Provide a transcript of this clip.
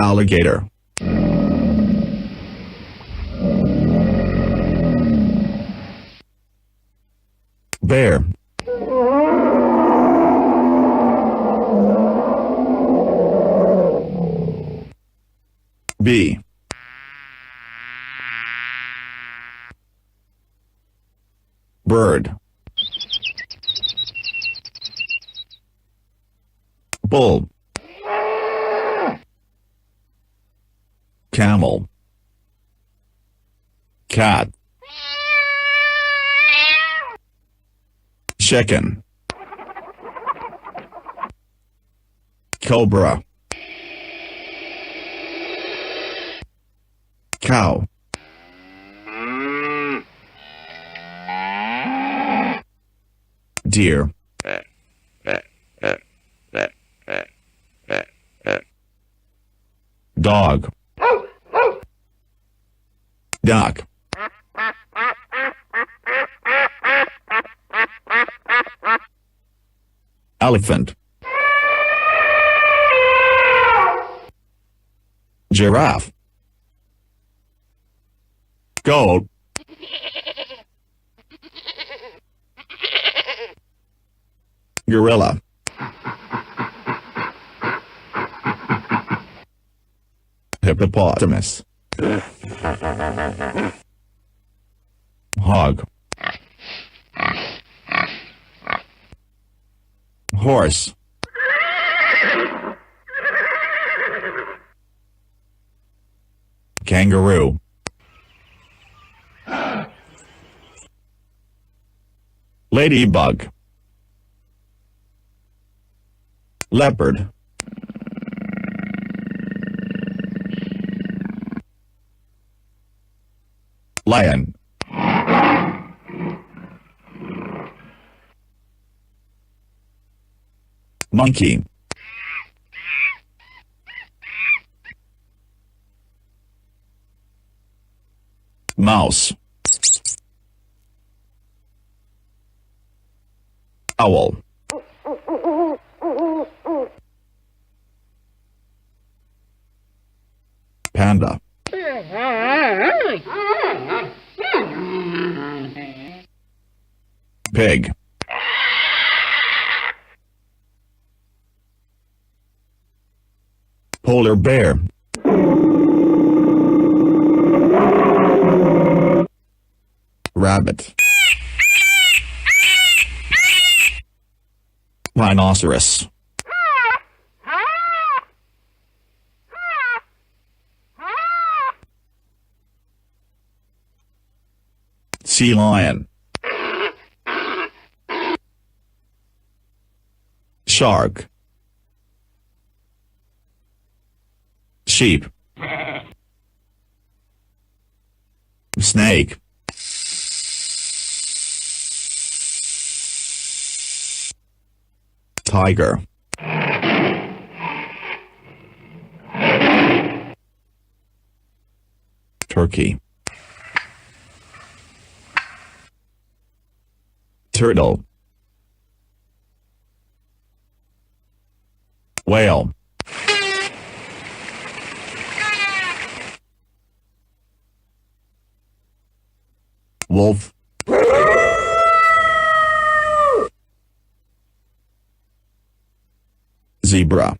Alligator. Bear. Bee. Bird. Bull. Camel. Cat. Chicken. Cobra. Cow. Deer. Dog. Duck. Elephant. Giraffe. Goat. Gorilla. Hippopotamus. Hog. Horse. Kangaroo. Ladybug. Leopard. Lion. Monkey. Mouse. Owl. Panda. Pig. Polar bear. Rabbit. Rhinoceros. Sea lion. Shark. Sheep. Snake. Tiger. Turkey. Turtle. Whale. Wolf. Zebra.